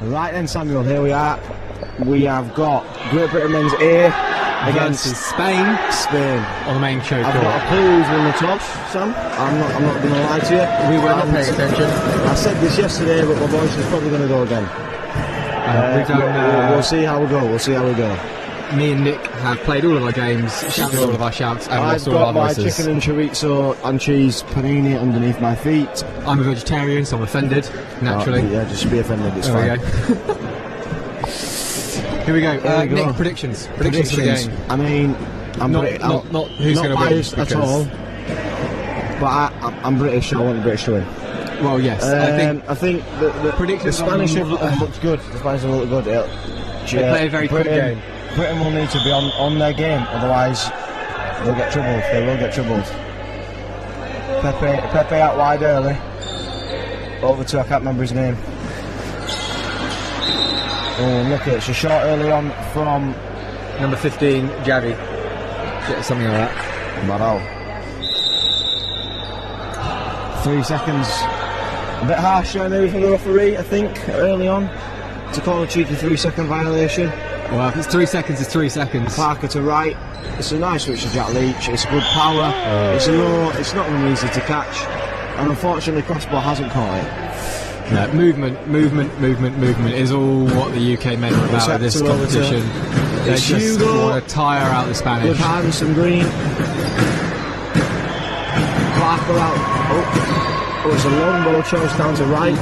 Right then, Samuel, here we are. We have got Great Britain men's A against Spain on the main show. I've got a clue who's won the toss, Sam. I'm not going to lie to you. We were not paying attention. I said this yesterday, but my voice is probably going to go again. We'll see how we go. Me and Nick have played all of our games, shouted all of our shouts, and lost all our voices. I've got my chicken and chorizo and cheese panini underneath my feet. I'm a vegetarian, so I'm offended, naturally. Yeah, just be offended, it's fine. Here we go. Nick, predictions for the game. I mean, I'm not who's going to win at all, but I'm British. I want the British to win. Well, yes. I think the Spanish have looked good. The Spanish have looked good. They play a very quick game. Britain will need to be on their game, otherwise they'll get troubled. They will get troubled. Pepe out wide early. Over to, I can't remember his name. Oh, look, it's a shot early on from number 15, Javi. Something like that. Barrow. 3 seconds. A bit harsh maybe for the referee, I think, early on, to call a cheeky 3-second violation. Well, if it's 3 seconds, it's 3 seconds. Parker to right. It's a nice switch to Jack Leach. It's good power. It's low. It's not really easy to catch. And unfortunately, crossbar hasn't caught it. No, movement is all what the UK men are about at this competition. They just want to tire out the Spanish. Good hands from Green. Parker out. Oh, it's a long ball chose down to right.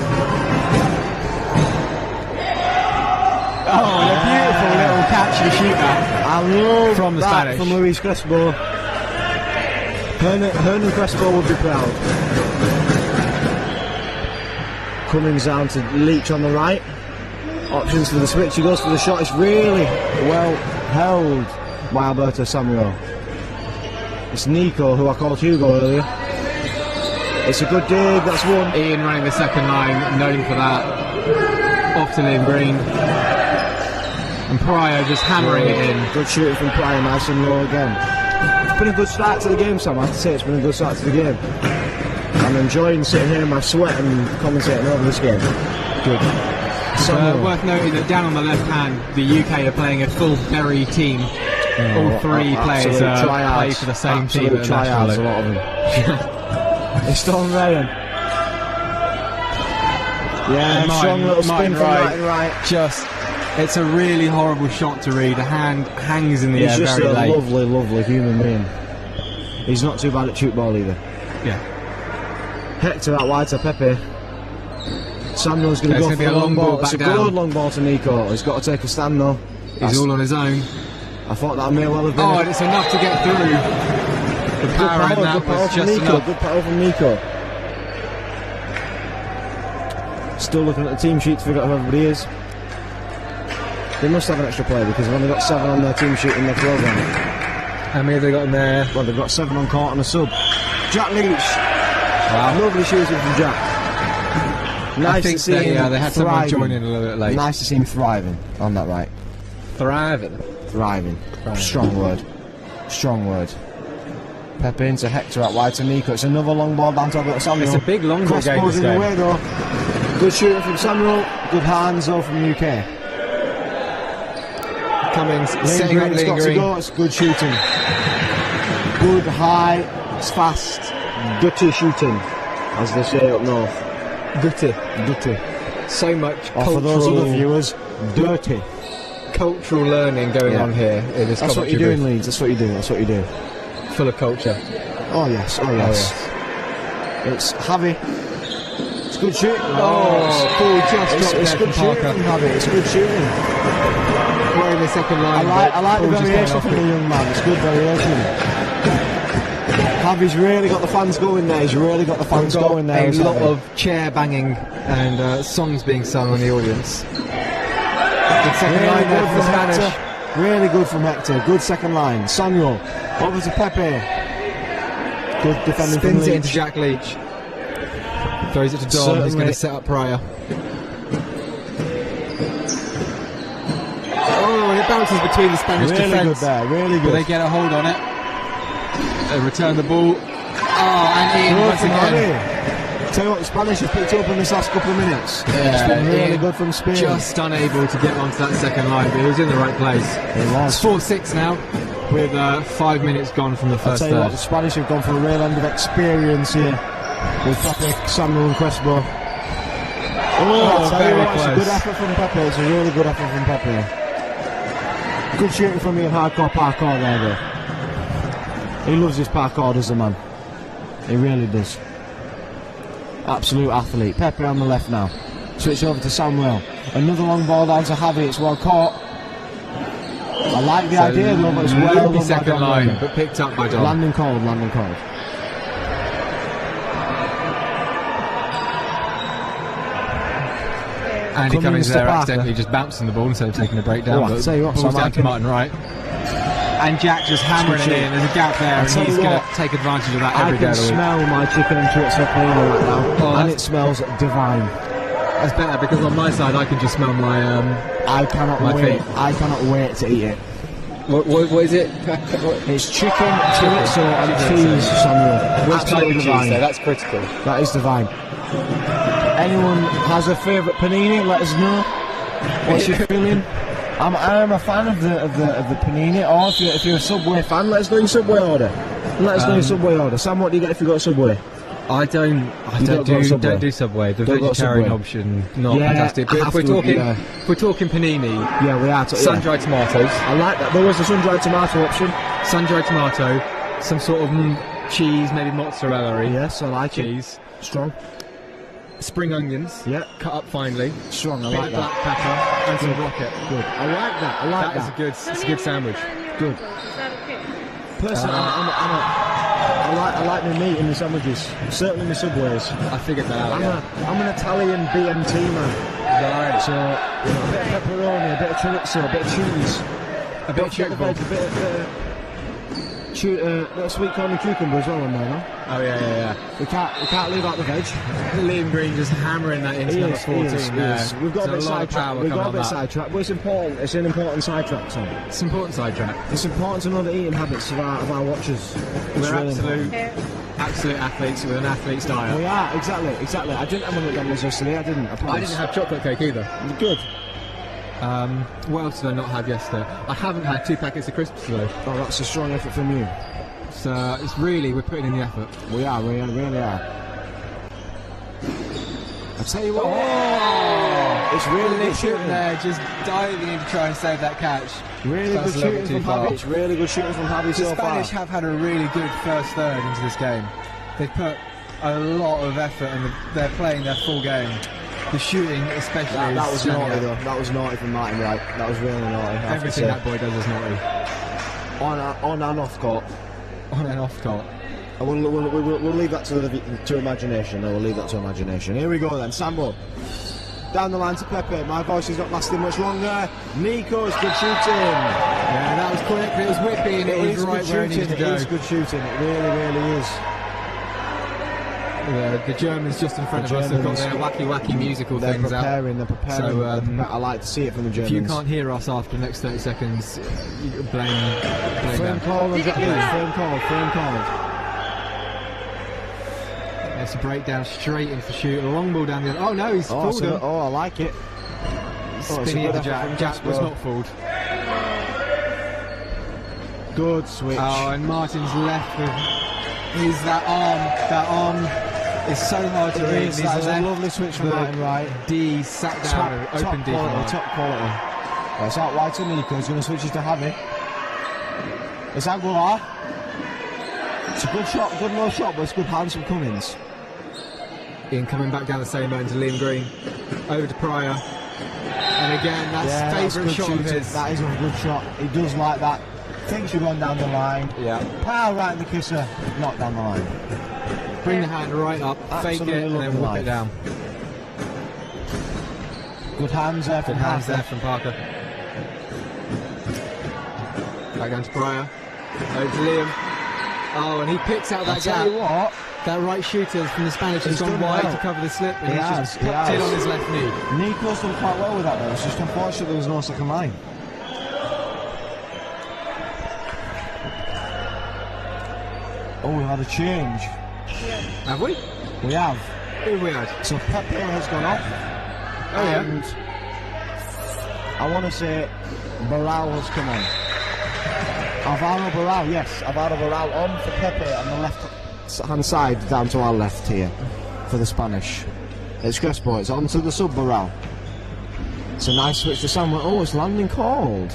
Oh, a beautiful little catch and shoot that. I love from the Spanish. From Luis Crespo. Hernan Crespo would be proud. Cummings down to Leach on the right. Options for the switch. He goes for the shot. It's really well held by Alberto Samuel. It's Nico, who I called Hugo earlier. It's a good dig. That's one. Ian running the second line, known for that. Off to Liam Green. And Pryor just hammering it in. Good shooting from Pryor, nice and low again. It's been a good start to the game, Sam. I have to say it's been a good start to the game. I'm enjoying sitting here in my sweat and commentating over this game. Good. Worth noting that down on the left hand, the UK are playing a full Berry team. All three players play for the same team at national level. A lot of them. It's Stone Ryan. Yeah, strong little spin from right and right. It's a really horrible shot to read. The hand hangs in the air very late. He's just a lovely, lovely human being. He's not too bad at shoot ball either. Yeah. Hector out wide to Pepe. Samuel's going to go for a long ball. It's a good long ball to Nico. He's got to take a stand though. He's all on his own. I thought that may well have been. Oh, and it's enough to get through. The power in that was just enough. Good power from Nico. Still looking at the team sheet to figure out who everybody is. They must have an extra player because they've only got 7 on their team sheet in their program. How many have they got in there? Well, they've got 7 on court and a sub. Jack Leach. Wow. Lovely shooting from Jack. Nice to see him. They had someone join in a little bit late. Nice to see him thriving on that right. Thriving. Strong word. Pepe into Hector out wide to Nico. It's another long ball down to Alberto Samuel. It's a big long ball game. Cross in the way though. Good shooting from Samuel. Good hands though from the UK. Cummings setting up Liam Green. It's good shooting. Good high. It's fast. Gutty shooting, as they say up north. Gutty. So much cultural. For those other viewers, dirty. Cultural learning going on here in this. That's what you're doing, Leeds. That's what you're doing. Full of culture. Oh yes. It's Javi. It's good shooting. It's good shooting from Javi. It's good shooting. Playing the second line. I like the variation from the young man. It's good variation. Javi's really got the fans going there. A lot of chair banging and songs being sung on the audience. Good second line there for the Spanish. Really good from Hector. Good second line. Samuel over to Pepe. Good defending from Leach. Spins it into Jack Leach. Throws it to Dom. He's going to set up Pryor. Oh, and it bounces between the Spanish defence. Really good. But they get a hold on it. They return the ball. Oh, and Ian once again. Tell you what, the Spanish have picked up in this last couple of minutes. Yeah, it's been really good from Spain. Just unable to get onto that second line, but he was in the right place. He was. It's 4-6 now, with 5 minutes gone from the first I'll tell you third. what, the Spanish have gone for a real end of experience here with Pepe, Samuel and Crespo. Oh, very it's a close. good effort from Pepe. It's a really good effort from Pepe. Good shooting from me in hardcore parkour there, though. He loves his parkour, does the man. He really does. Absolute athlete. Pepe on the left now. Switch over to Samuel. Another long ball down to Javi. It's well caught. I like the idea, though, but it's well done by second Don line, Morgan. but picked up by Don. Landing cold, landing cold. Andy Cummings there Parker. accidentally just bouncing the ball instead of taking a breakdown. Oh, I but tell you what, ball's Sam, down to Martin Wright. And Jack just hammering it in. There's a gap there, and tell he's you going what, to take advantage of that I every day can of the week. smell my chicken and chorizo panini right now, Oh, and it smells divine. That's better because on my side I can just smell my I cannot my wait. feet. I cannot wait to eat it. What is it? It's chicken, chorizo, and cheese, Samuel. Which type Absolutely of cheese divine. there? That's critical. That is divine. Anyone has a favourite panini? Let us know. What's your feeling? I am a fan of the panini. Or if you're a Subway fan, let us know your Subway order. Let us know your Subway order. Sam, what do you get if you got a Subway? I don't do Subway. The Don't go vegetarian Subway. option, not Yeah, fantastic. But have if we're to, talking, yeah. if we're talking panini, Yeah, we are. sun-dried tomatoes, I like that. There was the sun-dried tomato option. sun-dried tomato, some sort of cheese, maybe mozzarella. Yes, I like cheese, it. Strong. spring onions, Yeah. cut up finely, Strong. I bit like of that. black pepper, and some rocket. Good. I like that. I like that. It's a good sandwich. Good. Personally, I like my meat in the sandwiches. Certainly my Subways. I figured that out. I'm an Italian BMT man. Right. So a bit of pepperoni, a bit of chorizo, a bit of cheese, A bit of veg, a bit of sweet corn and cucumber as well on there, no? Oh yeah. We can't leave out the veg. Liam Green just hammering that into number 14 there. We've got a bit sidetracked. We've got a bit sidetracked. sidetracked, but it's important. It's an important sidetrack, Tom. It's an important sidetrack. It's important to know the eating habits of our watchers. It's We're really important. absolute athletes with an athlete's diet. We are, exactly. I didn't have a McDonald's yesterday, I didn't. I didn't have chocolate cake either. Good. What else did I not have yesterday? I haven't had 2 packets of crisps today. Oh, that's a strong effort from you. So it's really, we're putting in the effort. We really are. I tell you what. Oh! It's really good shooting there, just diving in to try and save that catch. Really That's good a little shooting too from far. Javi. Really good shooting from Javi The so far. Spanish have had a really good first third into this game. They've put a lot of effort and they're playing their full game. The shooting especially That is was standing naughty out. though. That was naughty from Martin Wright. That was really naughty. I have to Everything say. that boy does is naughty. On and off court. On and off court. And we'll leave that to imagination. We'll leave that to imagination. Here we go then. Samuel. Down the line to Pepe. My voice is not lasting much longer. Nico's good shooting. Yeah, that was quick. It was whippy and it was right where it needed to go. It is good shooting. It really is. The Germans just in front of us have got their wacky musical things out. They're preparing. So, I like to see it from the Germans. If you can't hear us after the next 30 seconds, you blame Frame them. call and frame call. It's a breakdown straight into the shoot. A long ball down the other. Oh no, he's fooled him. I like it. Spinning at the Jack. Jack was not fooled. Good switch. Oh, and Martin's left with that arm is so hard to read. That is a lovely switch from Martin Wright. D sat down, open D. Top quality. It's out wide to Nico. He's going to switch it to Javi. It's Aguilar. It's a good shot, good low shot, but it's good hands from Cummings. Ian coming back down the same end to Liam Green. Over to Pryor. And again, that's favourite shot of his. That is a good shot. He does like that. Thinks you're going down the line. Yeah. Power right in the kisser. Not down the line. Bring the hand right up, fake it, and then whip it down. Good hands there from Parker. Back down to Pryor. Over to Liam. Oh, and he picks out that gap. Tell you what, that right shooter from the Spanish has gone wide to cover the slip, and he's just popped it on his left knee. Nico's done quite well with that though. It's just unfortunate there was no second line. Oh, we had a change. Have we? We have. Who have we had? So Pepe has gone off. Oh yeah. And I want to say Barral has come on. Alvaro Barral, yes. Alvaro Barral on for Pepe on the left-hand side, down to our left here for the Spanish. It's Crespo, it's on to the sub Barral. It's a nice switch to Samuel. Oh, it's landing called.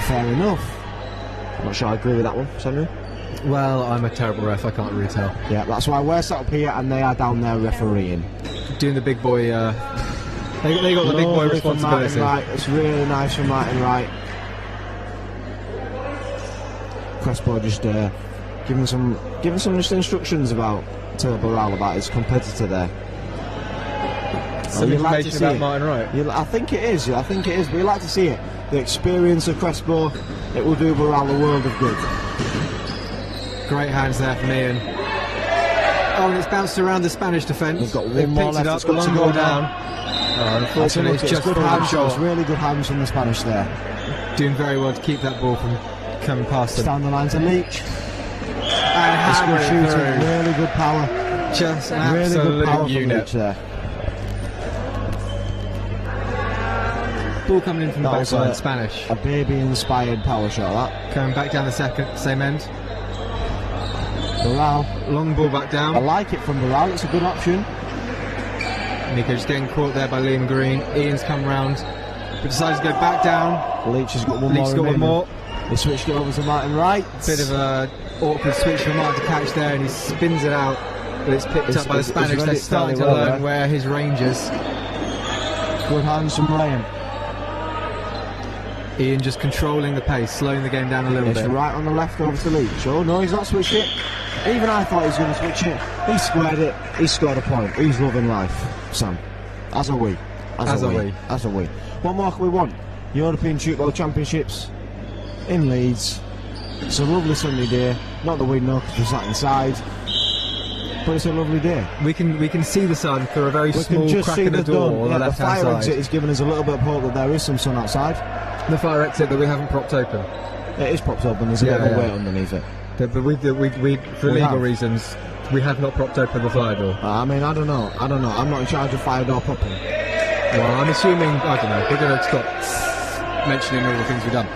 Fair enough. I'm not sure I agree with that one, Samuel. Well, I'm a terrible ref, I can't really tell. Yeah, that's why we're sat up here and they are down there refereeing. Doing the big boy, they got the big boy responsibility. Right. It's really nice from Martin Wright. Crespo just giving some just instructions about to Barral about his competitor there. Some information like about Martin Wright. I think it is. I think it is. But you like to see it. The experience of Crespo, it will do Barral a world of good. Great hands there from Ian. Oh, and it's bounced around the Spanish defence. We've got one more left. It's got to go down. Oh, unfortunately, it's just good hands. It's really good hands from the Spanish there. Doing very well to keep that ball from coming past them. Down the line to Leach. And it's good shooting. Really good power. Just an really good power from unit Leach there. Ball coming in from the backside, Spanish. A baby-inspired power shot, that. Coming back down the same end. Barral. Long ball back down. I like it from Barral, it's a good option. Nico just getting caught there by Liam Green. Ian's come round, but decides to go back down. Leach has got one Leach's more. Got one more. He switched it over to Martin Wright. Bit of a awkward switch for Martin to catch there, and he spins it out, but it's picked up by the Spanish. They're starting to learn where his range is. Good hands from Ryan. Ian just controlling the pace, slowing the game down a little bit. It's right on the left over to Leach. Oh no, he's not switched it. Even I thought he was going to switch it. He squared it. He scored a point. He's loving life, Sam. As are we. As are we. What more can we want? European Shootball Championships in Leeds. It's a lovely sunny day. Not that we know because we're sat inside, but it's a lovely day. We can see the sun through a very small crack in the door on the left-hand side. The fire exit is giving us a little bit of hope that there is some sun outside. The fire exit that we haven't propped open. It is propped open. There's a bit of a weight underneath it. But we for legal reasons, we have not propped open the fire door. I mean, I don't know. I'm not in charge of fire door propping. Well, I'm assuming, I don't know, we're going to stop mentioning all the things we've done.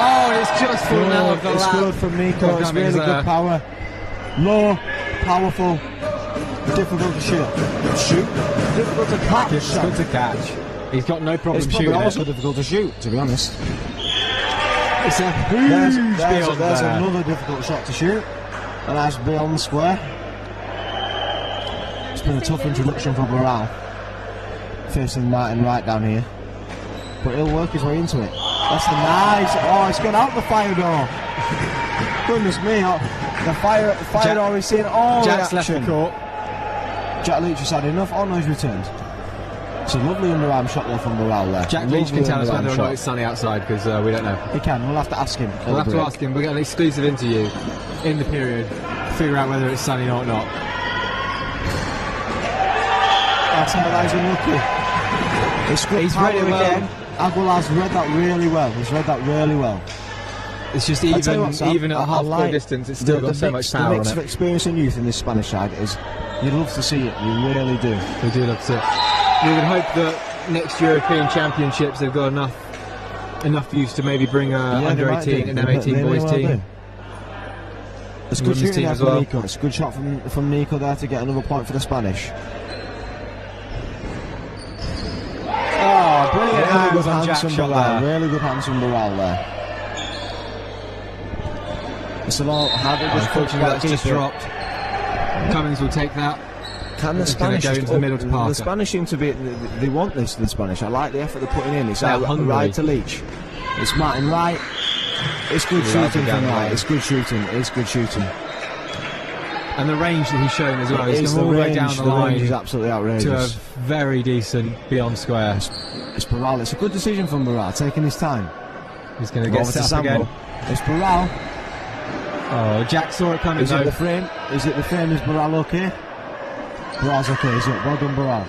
Oh, it's just fallen out of the lap. It's good from Nico. It's really good power. Low, powerful, difficult to shoot. Difficult to catch. Difficult to catch. He's got no problem shooting. It's also difficult to shoot, to be honest. It's a huge beyond there's another difficult shot to shoot, and that's beyond square. It's been a tough introduction for Barral, facing Martin Wright down here, but he'll work his way into it. That's the nice. Oh, it's gone out the fire door. Goodness me! The fire door is seeing all Jack's the action. Left the court. Jack Leach has had enough. Oh no, he's returned. It's a lovely underarm shot there from Barral there. Jack Leach can tell us whether or not it's sunny outside because we don't know. He can, we'll have to ask him. We'll have to ask him. We'll get an exclusive interview in the period, figure out whether it's sunny or not. That's how that is unlucky. He's read it well. Again. Aguilar's read that really well. He's read that really well. It's just even at half-court distance, it's still got so much power on it. The mix of experience and youth in this Spanish side is, you'd love to see it. You really do. We do love to see it. We would hope that next European Championships they've got enough youth to maybe bring under 18 and M18 boys team. It's good shooting there from Nico. It's a good shot from Nico there to get another point for the Spanish. Oh, brilliant hands on Jack shot there. Really good hands from Barral there. It's a lot harder. Unfortunately, that's just dropped. Cummings will take that. Can the Spanish go into the middle to Parker? The Spanish seem to be. They want this. The Spanish. I like the effort they're putting in. It's Wright to Leach. It's Martin Wright. It's good shooting from Wright. It's good shooting. It's good shooting. And the range that he's shown as well. He's come all the way down the line. Range is absolutely outrageous. To a very decent beyond square. It's Barral. It's a good decision from Barral, taking his time. He's going to get set up again. It's Barral. Oh, Jack saw it coming. Is it the frame? Is it the frame? Is Barral okay? Barral's okay, is it? Well done, Barral.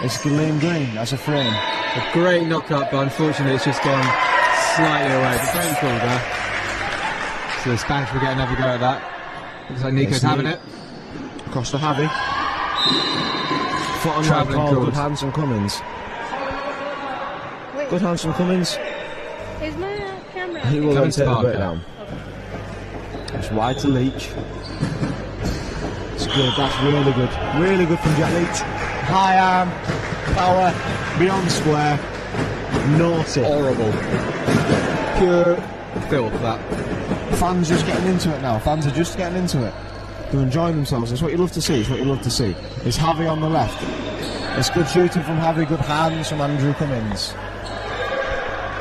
It's Liam Green. That's a frame. A great knock-up, but unfortunately it's just gone slightly away. But very cool there. So the Spanish will get another go at that. Looks like Nico's having it. Across to Javi. Foot on line call. Good hands from Cummins. Good hands from Cummins. Is my camera? He will then take the breakdown. It's wide to Leach. It's good, that's really good. Really good from Jack Leach. High arm, power, beyond square. Naughty. Horrible. Pure filth, that. Fans just getting into it now. Fans are just getting into it. They're enjoying themselves. It's what you love to see. It's what you love to see. It's Javi on the left. It's good shooting from Javi. Good hands from Andrew Cummins.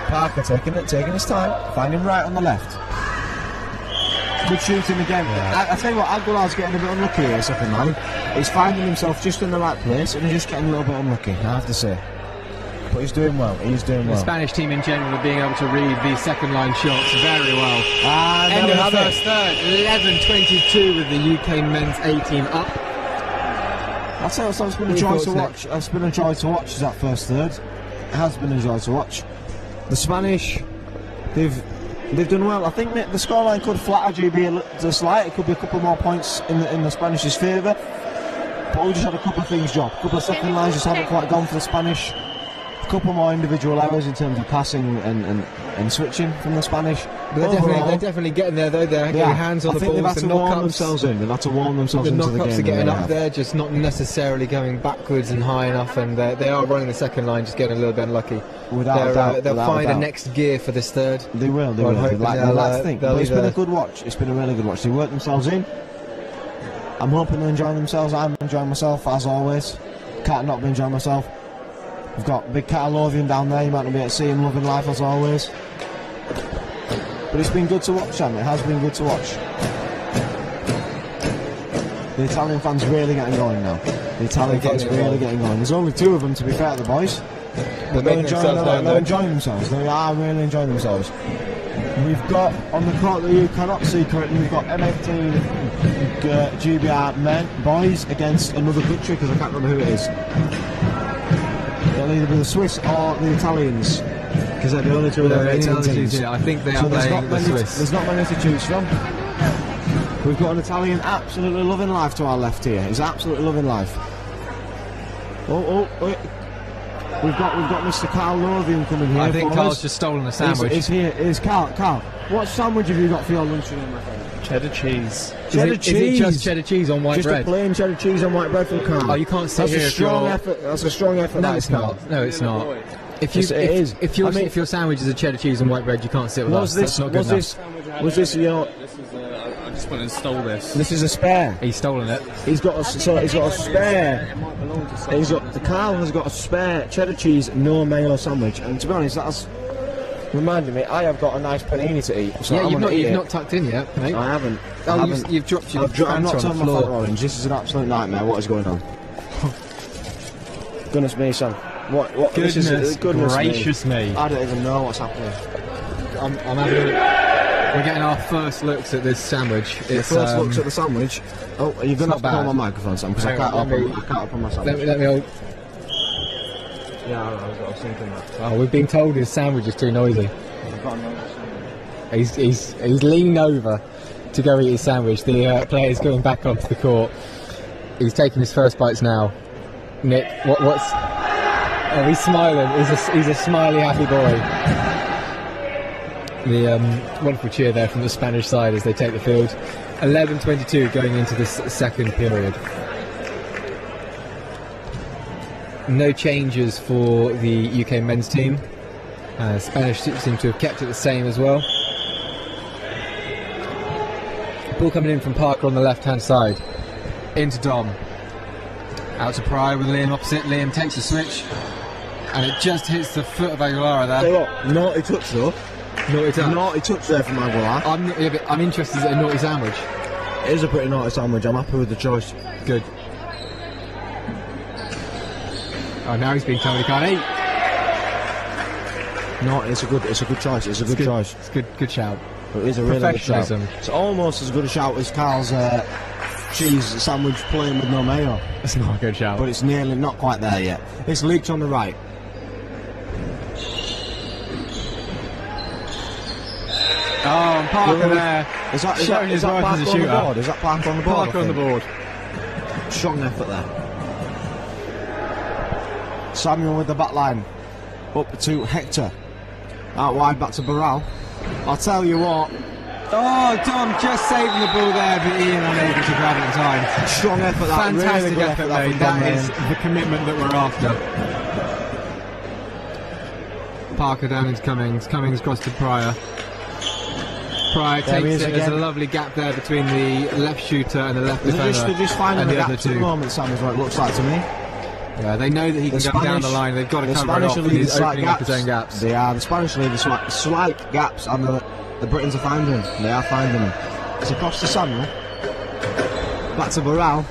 Parker taking his time. Finding right on the left. Good shooting again. Yeah. I tell you what, Aguilar's getting a bit unlucky here, second line. He's finding himself just in the right place and he's just getting a little bit unlucky, I have to say. But he's doing well. He's doing well. The Spanish team in general are being able to read the second line shots very well. End of the first third. 11-22 with the UK men's A team up. I'll tell you what, it's been a joy to watch. It's been a joy to watch that first third. It has been a joy to watch. The Spanish, they've done well. I think the scoreline could flatter GB a slight. It could be a couple more points in the Spanish's favour. But we just had a couple of things drop. A couple of second lines just haven't quite gone for the Spanish. A couple more individual errors in terms of passing and switching from the Spanish. But they're definitely getting there though. They're getting hands on the ball. They've had to warm themselves in. They've had to warm themselves into the game. The knockups are getting up there, just not necessarily going backwards and high enough, and they are running the second line, just getting a little bit unlucky. Without a doubt, they'll find a next gear for this third. They will. They like to think. But it's been a good watch. It's been a really good watch. They worked themselves in. I'm hoping they're enjoying themselves. I'm enjoying myself as always. Can't not be enjoying myself. We've got big Catalovian down there. You might not be able to see him loving life as always. But it's been good to watch, and it has been good to watch. The Italian fans really getting going now. The Italian fans really getting going. There's only two of them, to be fair to the boys. But they're enjoying themselves. They are really enjoying themselves. We've got, on the court that you cannot see currently, we've got M18 GBR men, boys against another country, because I can't remember who it is. They'll either be the Swiss or the Italians, because they're the only two of their 18 teams. I think they are playing the Swiss. There's not many to choose from. We've got an Italian absolutely loving life to our left here. He's absolutely loving life. Wait. We've got Mr. Carl Lovian coming here. I think Carl's just stolen a sandwich. He's here. Here's Carl. Carl, what sandwich have you got for your lunch today, my friend? Cheddar cheese. Cheddar cheese? Is it just cheddar cheese on white bread? Just a plain cheddar cheese on white bread from Carl. Oh, you can't sit here. That's a strong effort. That's a strong effort. No, it's not. No, it's not. If your sandwich is a cheddar cheese and white bread, you can't sit with us. That's not good enough. Was this your? I just went and stole this. This is a spare. He's stolen it. He's got a spare. Carl has got a spare cheddar cheese, no mayo sandwich, and to be honest, that's reminded me. I have got a nice panini to eat. So yeah, you've not tucked in yet, mate. I haven't. You've dropped your. I'm not turning my phone orange. This is an absolute nightmare. What is going on? Goodness me, son. What? Goodness gracious me. I don't even know what's happening. I'm having. We're getting our first looks at this sandwich. First looks at the sandwich. Oh, are you going to have to hold my microphone, Sam? Because I can't open my sandwich. Let me hold. Yeah, I was thinking that. Oh, we've been told his sandwich is too noisy. He's leaning over to go eat his sandwich. The player's going back onto the court. He's taking his first bites now. Nick, what's? Oh, he's smiling. He's a smiley, happy boy. The wonderful cheer there from the Spanish side as they take the field. 11-22 going into this second period. No changes for the UK men's team. Spanish seem to have kept it the same as well. Ball coming in from Parker on the left-hand side. Into Dom. Out to Pryor with Liam opposite. Liam takes a switch. And it just hits the foot of Aguilar there. Tell you what, naughty touch though. Naughty touch there from Aguilar. I'm interested in a naughty sandwich. It is a pretty naughty sandwich. I'm happy with the choice. Good. Oh, now he's being told he can't eat. No, it's a good choice. It's a good choice. It's good shout. It is a really good shout. It's almost as good a shout as Carl's cheese sandwich plain with no mayo. It's not a good shout. But it's nearly not quite there yet. It's Leach on the right. Oh, and Parker there. Is that Parker on the board? Is that Parker on the board? Parker on the board. Strong effort there. Samuel with the back line. Up to Hector. Out wide back to Barral. I'll tell you what. Oh, Tom just saving the ball there, but Ian unable to grab it in time. Strong effort that. Fantastic really good effort, that mate. from That Don is Ryan. the commitment that we're after. Parker down into Cummings. Cummings across to Pryor. Pryor There he takes is it. There's again. a lovely gap there between the left shooter and the left They're defender. just finding and the the other gaps at the two. moment, Sam, is what it looks like to me. Yeah, they know that he can go down the line. They've got to the cover it Spanish off. are And leaving he's slight opening up his own gaps. They are. The Spanish are leaving slight gaps, and the Britons are finding them. They are finding them. It's across to Samuel. Back to Barral.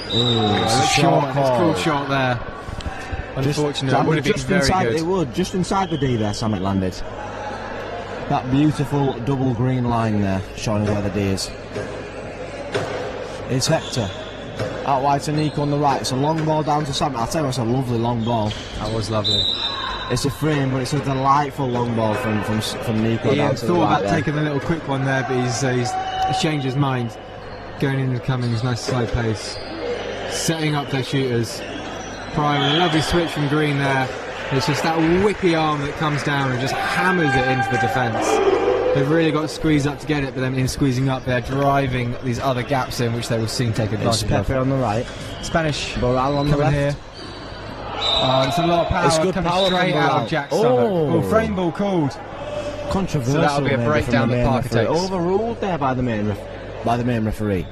It's a short It's call. called short there. Unfortunately, it would have been just very inside, good. It would, just inside the D there, Sam, it landed. That beautiful double green line there, showing where the D is. It's Hector. Out wide to Nico on the right. It's a long ball down to Sam. I'll tell you, it's a lovely long ball. That was lovely. It's a frame, but it's a delightful long ball from Nico He down had to the thought right about there. taking a little quick one there, but he's changed his mind. Going into Cummings, nice slow pace. Setting up their shooters. Pryor, a lovely switch from Green there. It's just that whippy arm that comes down and just hammers it into the defence. They've really got to squeeze up to get it, but then in squeezing up, they're driving these other gaps in, which they will soon take It's advantage Pepe of. on the right. Spanish Barral on the coming left. here. Oh, it's a lot of power It's good coming power straight from out Barral. of Jack's Oh. stomach. Oh, frame ball called. Controversial. So that'll be a maybe breakdown from the that main Parker referee. takes. Overruled there by the main referee.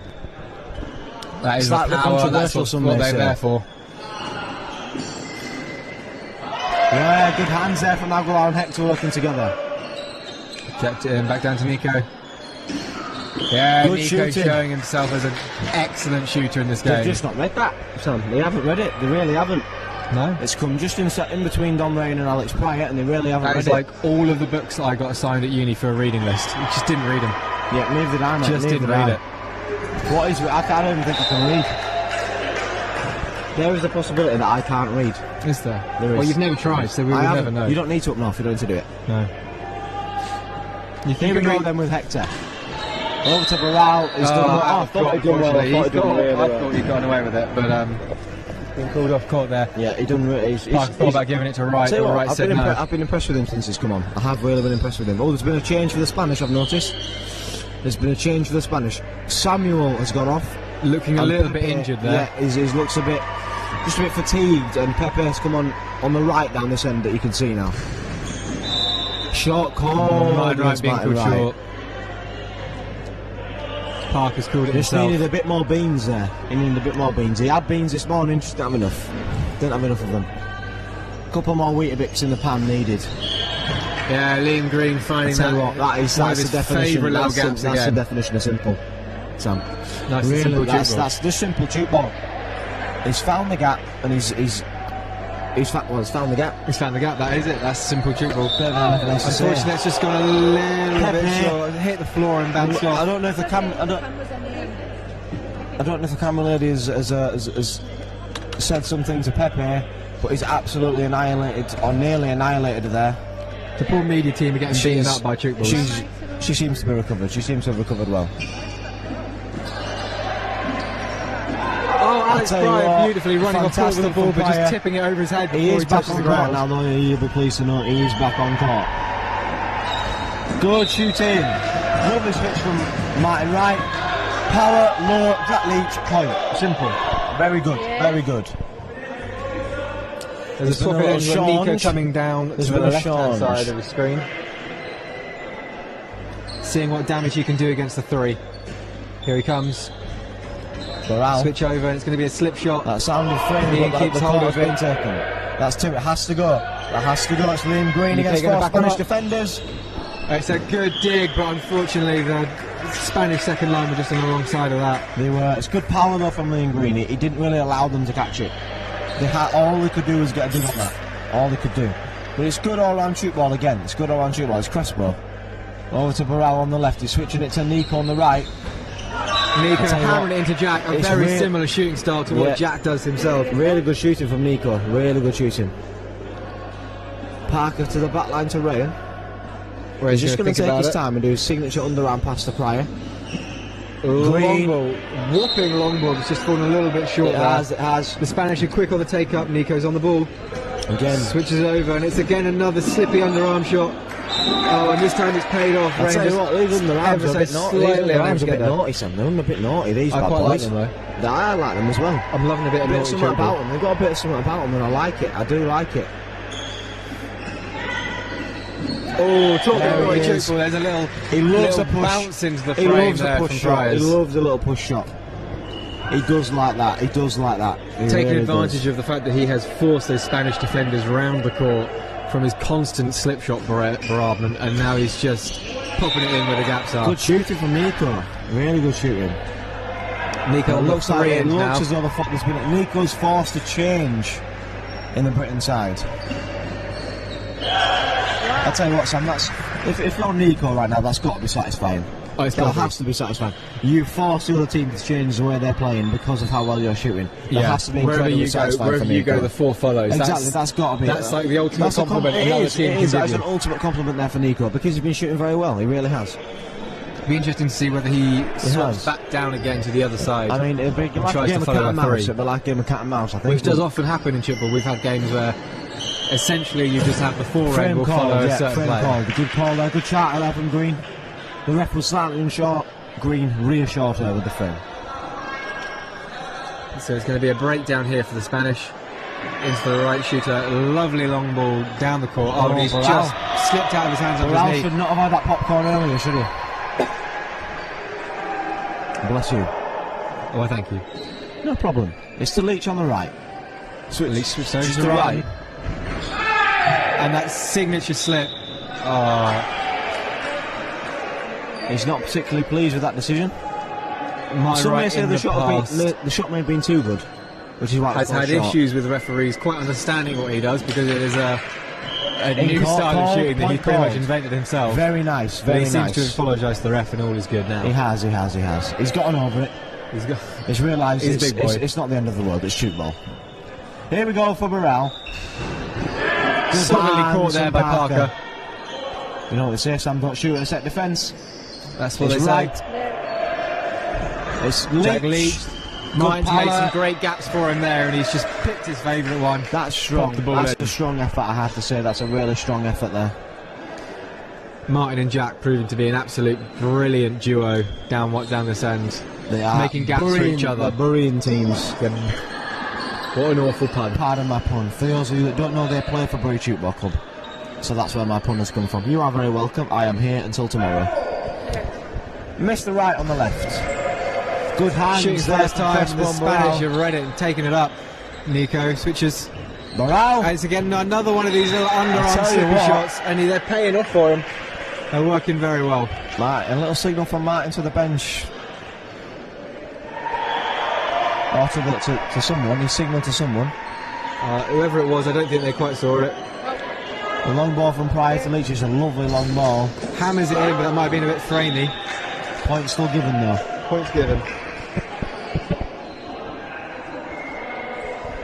That is It's the like the power, that's controversial, what some what may they're say. there for. Yeah, good hands there from Aguilar and Hector working together. Kept it in, back down to Nico. Yeah, Good Nico shooting. showing himself as an excellent shooter in this They've game. just not read that, Sam. They haven't read it. They really haven't. No? It's come just in between Don Rain and Alex Pryor, and they really haven't That read is it. like all of the books that I got assigned at uni for a reading list. You just didn't read them. Yeah, neither did I, mate. Just neither didn't did I. read it. What is it? I can't even think I can read. There is a possibility that I can't read. Is there? There is. Well, you've never tried, so we I will never haven't. know. You don't need to up north. You don't need to do it. No. You Here think we go then with Hector. Over to Barral. He's done well. I thought he'd done well. I thought he'd done really I well. thought he'd gotten away with it, but been called off court there. Yeah, he done really. Parker thought about giving it to Wright, Tell you but what, Wright said no. I've been impressed with him since he's come on. I have really been impressed with him. Oh, there's been a change for the Spanish, I've noticed. There's been a change for the Spanish. Samuel has gone off. Looking a And little bit Pepe, injured there. Yeah, he looks a bit, just a bit fatigued, and Pepe has come on the right down this end that you can see now. Short call. Martin Wright against being Martin called Wright. short. Parker's called it Just himself. needed a bit more beans there. He needed a bit more beans. He had beans this morning, just didn't have enough. Didn't have enough of them. Couple more Weetabix in the pan needed. Yeah, Liam Green finding Tell you that. what, that's one of the his definition. favourite little That's gaps the again. definition of simple. Sam. Nice and Really, simple that's shoot ball. the simple shoot ball. He's found the gap, and he's found the gap. He's found the gap, that is it. That's simple shoot ball. Nothing else to say. Unfortunately, it's just gone a little bit Pepe. short. Hit the floor and bounced I off. don't know if the I don't know if the camera lady has said something to Pepe, but he's absolutely annihilated, or nearly annihilated her there. The poor media team are getting beaten up by shoot balls. She seems to be recovered. She seems to have recovered well. Oh, Alex tell you Pryor what, beautifully running off court with the fantastic ball, from but just Pryor. tipping it over his head before He he is back touches on the court ground. now, though. You'll be pleased to know he is back on court. Good shooting. Lovely switch from Martin Wright. Power, low, Jack Leach, point. Simple. Very good. Very good. There's a swap been a in little with Nico change. coming down There's to been the a left-hand change. side of the screen. Seeing what damage he can do against the three. Here he comes. Barral. Switch over, and it's going to be a slip shot. That sounded friendly, Ian but keeps the hold call of has been it. taken. That's two. It has to go. That has to go. It's Liam Green UK against gonna four back him Spanish up. defenders. It's a good dig, but unfortunately the Spanish second line were just on the wrong side of that. They were. It's good power though from Liam Green. He didn't really allow them to catch it. All they could do was get a dig on that. All they could do. But it's good all-round shoot ball again. It's good all-round shoot ball. It's Crespo. Over to Barral on the left. He's switching it to Nico on the right. Nico tell you hammering what, it into Jack, a it's very real- similar shooting style to Yeah. what Jack does himself. Really good shooting from Nico. Really good shooting. Parker to the back line to Ryan. Where He's just going to take his time and do his signature underarm pass to Pryor. Long ball, whopping long ball. It's just fallen a little bit short. It has. The Spanish are quick on the take up. Nico's on the ball. Again. Switches it over, and it's again another slippy underarm shot. Oh, and this time it's paid off. I'll tell you what, these underarms are a bit naughty. Slightly These underarms are a bit together. naughty, Sam. They're a bit naughty, these I bad quite boys. like them though. I like them as well. I'm loving a bit of A bit naughty something football. about them. They've got a bit of something about them, and I like it. I do like it. Oh, talking There about he naughty is. football, there's a little, He loves little a push. bounce into the He frame loves a there push from shot. He Priors. loves a little push shot. He does like that. He does like that. He Taking really advantage does. of the fact that he has forced those Spanish defenders round the court from his constant slip shot bombardment, and now he's just popping it in where the gaps are. Good shooting from Nico. Really good shooting. Nico It looks like it now. looks as though the football's been. Nico's forced to change in the Britain side. I'll tell you what, Sam. That's if you're Nico right now, that's got to be satisfying. Oh, it's That gotta be. has to be satisfying. You force the other team to change the way they're playing because of how well you're shooting. That has to be wherever incredibly you go, satisfying wherever for you Nico. go, the four follows. Exactly, that's got to be. That's like the ultimate That's a compliment it another is, team it can is. give That's you. an ultimate compliment there for Nico because he's been shooting very well. He really has. Be interesting to see whether he has. swaps back down again to the other side. I mean, it'd be like a tries game to of follow cat and a mouse. three. It'd be like a game of cat and mouse, I think. which does often happen in football. We've had games where essentially you just have the forehand Frame will call, follow a yeah, certain frame player. call. Good call there. Good chart 11, Green. The ref was slightly unsure. Green reassured her with the frame. So it's going to be a breakdown here for the Spanish. Into the right shooter. Lovely long ball down the court. Oh, and he's Baral. just slipped out of his hands on Baral his knee. should not have had that popcorn earlier, should he? Bless you. Oh, thank you. No problem. It's to Leach on the right. Switch Just to to the the right. And that signature slip. Oh, He's not particularly pleased with that decision. my Some may right say in the shot may have been too good, which is why has it was had short. issues with referees quite understanding what he does because it is a new Call- style of call- shooting that he point pretty much called. invented himself. Very nice, But very he seems nice. to have apologised to the ref and all is good now. He has. He's gotten over it. He's got He's realised He's a it's, big boy. it's not the end of the world, it's shoot ball. Here we go for Baral. Good solidly hands caught there from by Parker. You know what they say, Sam, don't shoot at a set defence. That's what It's they right. say. It's Jack Leach. Leach. Martin's made power. some great gaps for him there, and he's just picked his favourite one. That's strong. Popped the ball That's in. a strong effort, I have to say. That's a really strong effort there. Martin and Jack proving to be an absolute brilliant duo down this end. They are Making gaps for burying- each other. they're burying teams. What an awful pun. Pardon my pun. For those of you that don't know, they play for Bury Football Club. So that's where my pun has come from. You are very welcome. I am here until tomorrow. Missed the right on the left. Good hands. Shooting there first from time, Crespo the and Spanish Baral. have read it and taken it up. Nico switches. Baral. And it's again another one of these little I'll underarm tell you slipper what. shots, and they're paying off for him. They're working very well. Right, a little signal from Martin to the bench. Or to someone. He signalled to someone. Whoever it was, I don't think they quite saw it. The long ball from Pryor to Leach is a lovely long ball. Hammers it in, but that might have been a bit framey. Point still given though. Points given.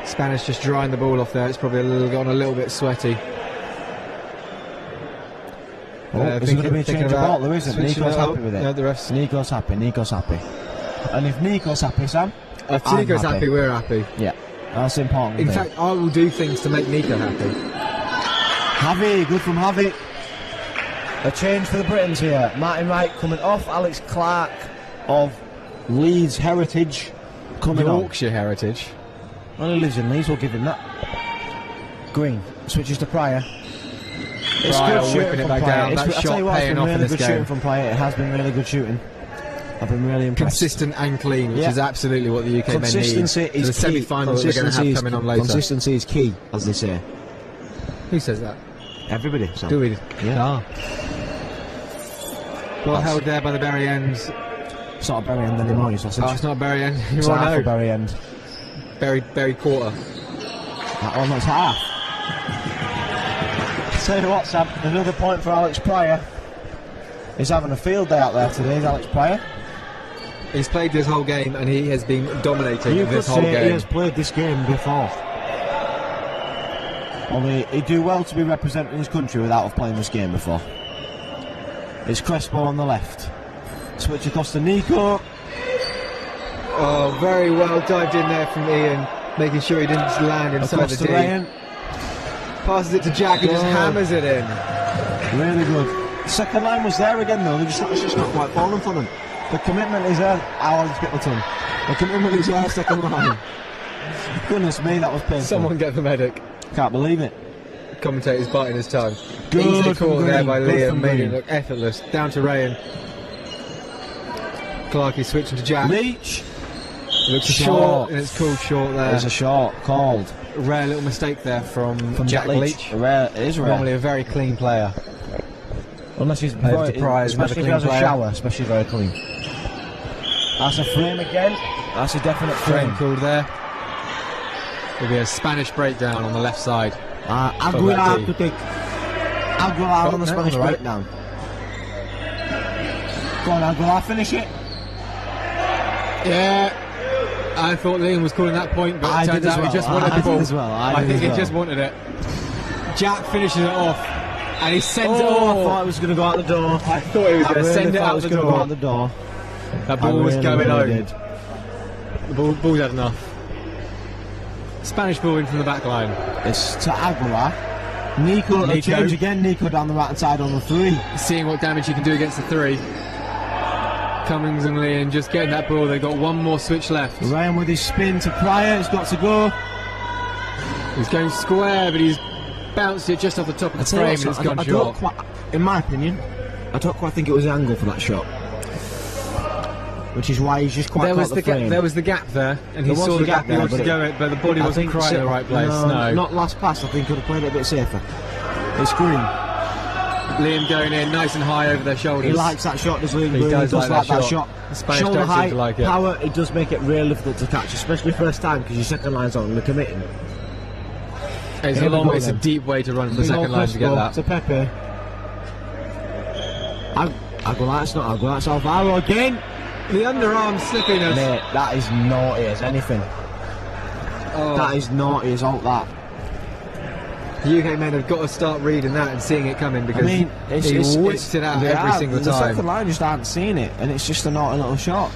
Spanish just drying the ball off there. It's probably gone a little bit sweaty. There's going to be a change of ball, there isn't. switching Nico's it up. happy with it. No, the refs. Nico's happy. And if Nico's happy, Sam, If I'm Nico's happy. happy, we're happy. yeah, that's important. In thing. fact, I will do things to make Nico happy. Javi, good from Javi. A change for the Britons here. Martin Wright coming off. Alex Clark of Leeds Heritage coming on. Yorkshire heritage. Well, he lives in Leeds, we'll give him that. Green switches to Pryor. It's Pryor good shooting whipping it from back Pryor. down. That I tell shot you what, it's paying been off in really this good game. shooting from Pryor. It has been really good shooting. I've been really impressed. Consistent and clean, which Yeah. is absolutely what the UK men need. Consistency For is the key. semi-final they're going to have coming on later. Consistency is key, as they say. Who says that? Everybody. Sam. Do we? Yeah. Well held there by the Bury end. It's not a Bury end anymore, you sausage. Oh, it's not Bury end. You It's half a know. Bury end. Bury quarter. Oh, no, it's half. Tell you what, Sam, another point for Alex Pryor. He's having a field day out there today, is Alex Pryor. He's played this whole game and he has been dominating You could this whole say he game. has played this game before. Only he'd do well to be representing his country without have playing this game before. It's Crespo on the left. Switch across to Nico. Oh, very well dived in there from Ian, making sure he didn't land inside Across the to D. Ryan. Passes it to Jack and just Good. hammers it in. Really good. Second line was there again though, it's just not quite falling for them. The commitment is there, Alan Spittleton. The commitment is there, second line. Goodness me, that was painful. Someone get the medic. Can't believe it. Commentator's biting his tongue. Good Easily from caught there Green, by good Liam, from made Green. it look effortless. Down to Ryan. Clarkey switching to Jack. Leach. Looks Short. short, and it's called short there. There's a shot called. Rare little mistake there from Jack Jack Leach. Rare, it is rare. Normally a very clean player. Unless he's Over to Prize, especially if he another has a clean player. shower, especially very clean. That's a frame again. That's a definite Frame frame. called there. There'll be a Spanish breakdown on the left side. Aguilar D. to take. Aguilar on the no, Spanish on the right. breakdown. Go on, Aguilar, finish it. Yeah. I thought Liam was calling that point, but I it turns did as out well. he just wanted I the did ball. as well. I I did think as he well. just wanted it. Jack finishes it off, and he sends it Oh, I off. thought it was going to go out the door. I thought he was going to send it out the Go out door. the door. That ball was going home. Did. The ball's had enough. Spanish ball in from the back line. It's to Aguilar. Nico, Nico. change again. Nico down the right hand side on the 3. Seeing what damage he can do against the 3. Cummings and Liam just getting that ball. They've got one more switch left. Ryan with his spin to Pryor. He's got to go. He's going square, but he's bounced it just off the top of the frame and it's gone I short. don't quite, in my opinion, I don't quite think it was the angle for that shot. Which is why he's just quite There was caught the frame. gap. There was the gap there, and he There was saw the gap. He there, wanted to but go it, but the body I wasn't think quite in the so- right place. No. Not last pass. I think could have played it a bit safer. It's Green. Liam going in nice and high over their shoulders. He likes that shot, does Liam He Green? does like that that shot. shot. The Spanish Shoulder don't seem height, to like it. power, it does make it real difficult to catch, especially first time because your second line's on and they're committing. It's Here a we long go way. It's a then. deep way to run for the Big old second line to get crossbow that. to Pepe. Aguilar, it's not Aguilar, it's Alvaro again. The underarm slippiness. Mate, that is naughty as anything. Oh. That is naughty as all that. The UK men have got to start reading that and seeing it coming I because mean, he whips it out they every are, single the time. second line just aren't seeing it, and it's just a naughty little shot.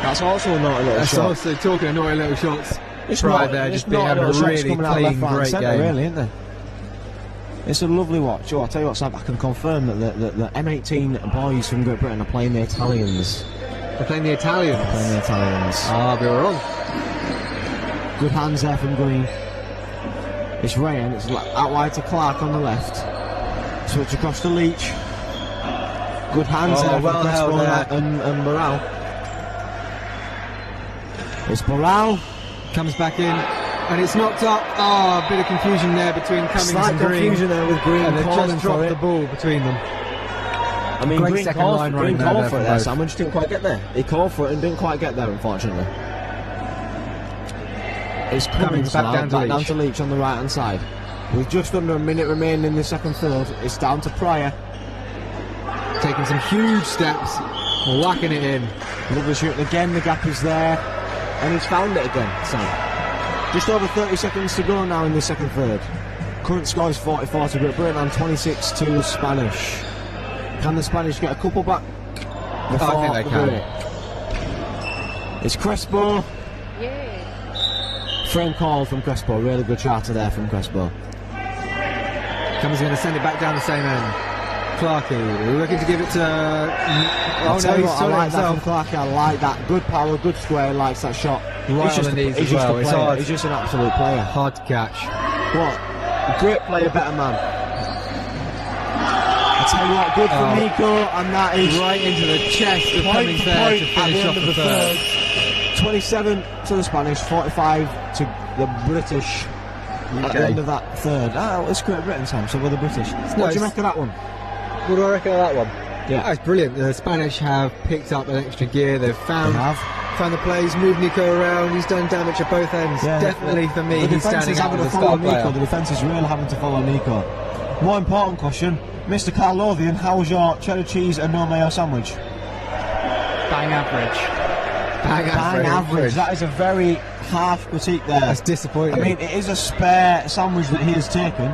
That's also a naughty little That's shot. also talking of naughty little shots. It's Right naughty- there, it's just being naughty having a little shots really coming out clean, left, right, and great centre, game. really, isn't there? It's a lovely watch. Oh, I'll tell you what, Sam, I can confirm that the M18 boys from Great Britain are playing the Italians. They're playing the Italians. Playing the Italians. Ah, we were wrong. Good hands there from Green. It's Ryan, it's out wide to Clark on the left. Switch across to Leach. Good hands Oh, there from well held Crespo there. and Barral. It's Barral. Comes back in, and it's knocked up. Ah, a bit of confusion there between Cummings Slight and Green. confusion there with Green And they've calling just for dropped it. the ball between them. I mean, Great Green second called, line Green running called there for from it there, both. Sam, and just didn't quite get there. He called for it and didn't quite get there, unfortunately. It's Cummings back now, down to back down Leach. to Leach on the right hand side. With just under a minute remaining in the second third, it's down to Pryor. Taking some huge steps, whacking it in. Lovely shoot again, the gap is there, and he's found it again, Sam. Just over 30 seconds to go now in the second third. Current score is 44 to Great Britain and 26 to the Spanish. Can the Spanish get a couple back before I think they the can. break? It's Crespo. Yeah. Frame call from Crespo, really good charter there from Crespo. Cummings going to send it back down the same end. Clarkey looking to give it to. I'll tell you what, I like that from Clark. I like that. Good power, good square, likes that shot. Right He's just on the knees he's as just well. a It's player. hard. He's just an absolute player. Hard to catch. What? Great player, better man. I tell you what, good for Nico, and that is Right into the chest of point Cummings to there point to at finish the off end of the the third. 27 to the Spanish, 45 to the British at the end of that third. Ah, it's Great Britain, Sam, so we're the British. What do you make of that one? What do I reckon of that one? Yeah. That's brilliant. The Spanish have picked up an extra gear. They've found They have. the plays, moved Nico around. He's done damage at both ends. Yeah, Definitely for me, the he's defence standing is out having as to a follow star Nico. player. The defence is really having to follow Nico. More important question, Mr. Carl Lothian, how was your cheddar cheese and no mayo sandwich? Bang average. Bang Bang average. That is a very harsh critique there. That's disappointing. I mean, it is a spare sandwich that he has taken.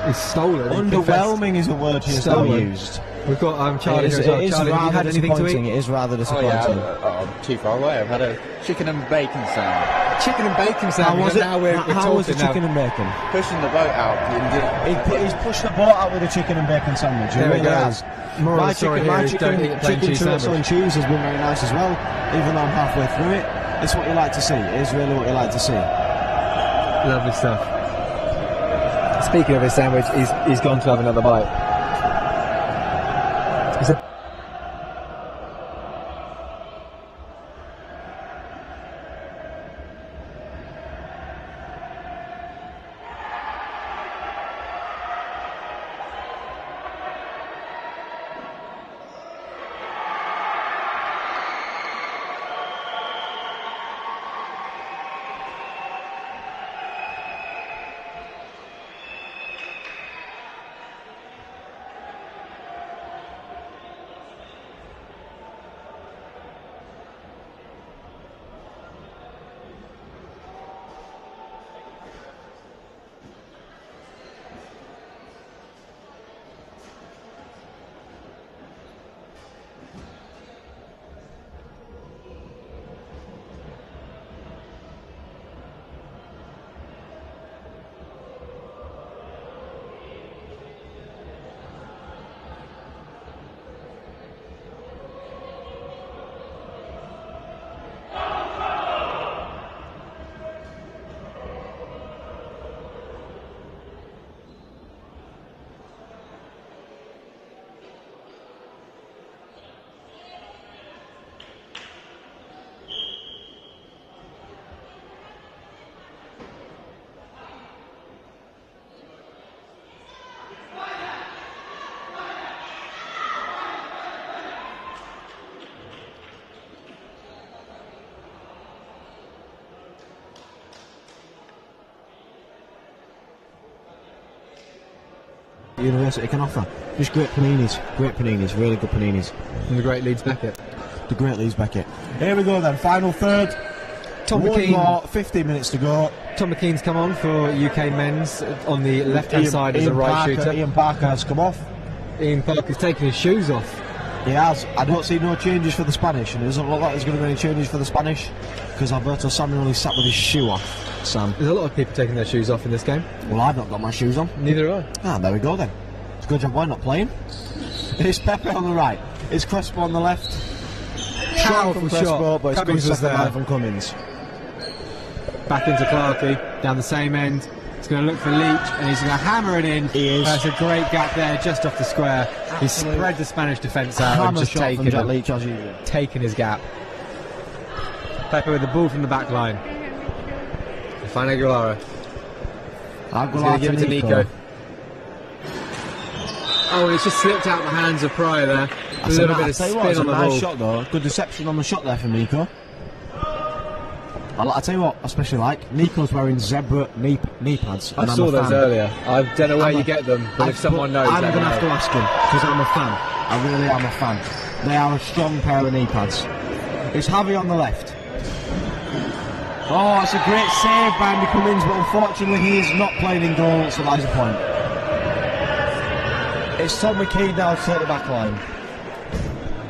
it's stolen. Underwhelming is a word he has now Stolen. used. We've got Charlie here as well. It is Charlie, have you rather had anything to disappointing. eat? It is rather Oh disappointing. yeah, I'm too far away. I've had a chicken and bacon sandwich. Chicken and bacon How sandwich. was and it? Now we're How was the talking chicken now. and bacon? Pushing the boat out. He's pushed the boat out with a chicken and bacon sandwich. There we He really go. has. Moral of the story here is don't eat a plain cheese chorizo sandwich. and cheese has been very nice as well, even though I'm halfway through it. It's what you like to see. It is really what you like to see. Lovely stuff. Speaking of his sandwich, he's gone to have another bite. University can offer. Just great paninis, really good paninis. And the great Leeds Beckett. The great Leeds Beckett. Here we go then, final third. Tom One McKean. more, 15 minutes to go. Tom McKean's come on for UK men's on the left-hand side as a right shooter. Ian Parker has come off. Ian Parker's taking his shoes off. He has. I don't see no changes for the Spanish, and it doesn't look like there's going to be any changes for the Spanish because Alberto Samuel only sat with his shoe off. Sam. There's a lot of people taking their shoes off in this game. Well, I've not got my shoes on. Neither do I. Ah, there we go then. It's a good job we're not playing. It's Pepe on the right. It's Crespo on the left. Shot from Crespo, shot. but it's Cummings good was second there. line from Cummings. Back into Clarkey, down the same end. He's going to look for Leach, and he's going to hammer it in. He is. That's a great gap there, just off the square. He's spread the Spanish defence out and Hammer just shot from Jack Leach as usual. taken his gap. Pepe with the ball from the back line. Fine Aguilera. He's going to give it to Nico. Oh, and it's just slipped out the hands of Pryor there. A little bit of spin on the nice ball. shot though. Good deception on the shot there from Nico. I tell you what, I especially like Nico's wearing zebra knee pads. I and I'm saw a those fan. earlier. I don't know where I'm you a- get them, but if someone knows, I'm let going me to have to know. ask him because I'm a fan. I really am a fan. They are a strong pair of knee pads. It's Javi on the left. Oh, it's a great save by Andy Cummins, but unfortunately he is not playing in goal, so that is the point. It's Tom McKean now to take the back line.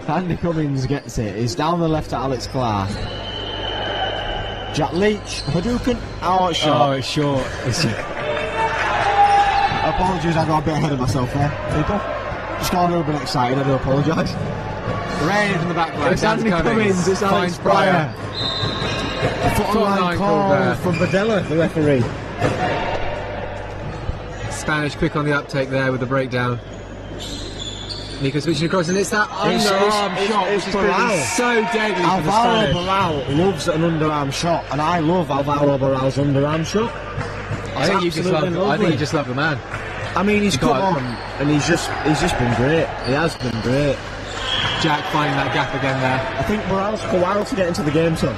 Andy Cummins gets it. He's down the left at Alex Clark. Jack Leach, Hadouken, it's short. Oh, it's short. It's Apologies, I got a bit ahead of myself there, people. Just got a little bit excited, I do apologise. Ray from the back line. It's Andy Cummins, it's Alex Finds Pryor. Foot on line line call call there. from Badella, the referee. Spanish quick on the uptake there with the breakdown. Nico switching across, and it's that It's- underarm it's- shot, it's which has Barral. been so deadly for the Alvaro Spanish. Barral loves an underarm shot, and I love Alvaro Barral's underarm shot. I think you just love. Absolutely I think lovely. you just love the man. I mean, he's You come can't- on, and he's just been great. He has been great. Jack finding that gap again there. I think Barral's took a while to get into the game, son.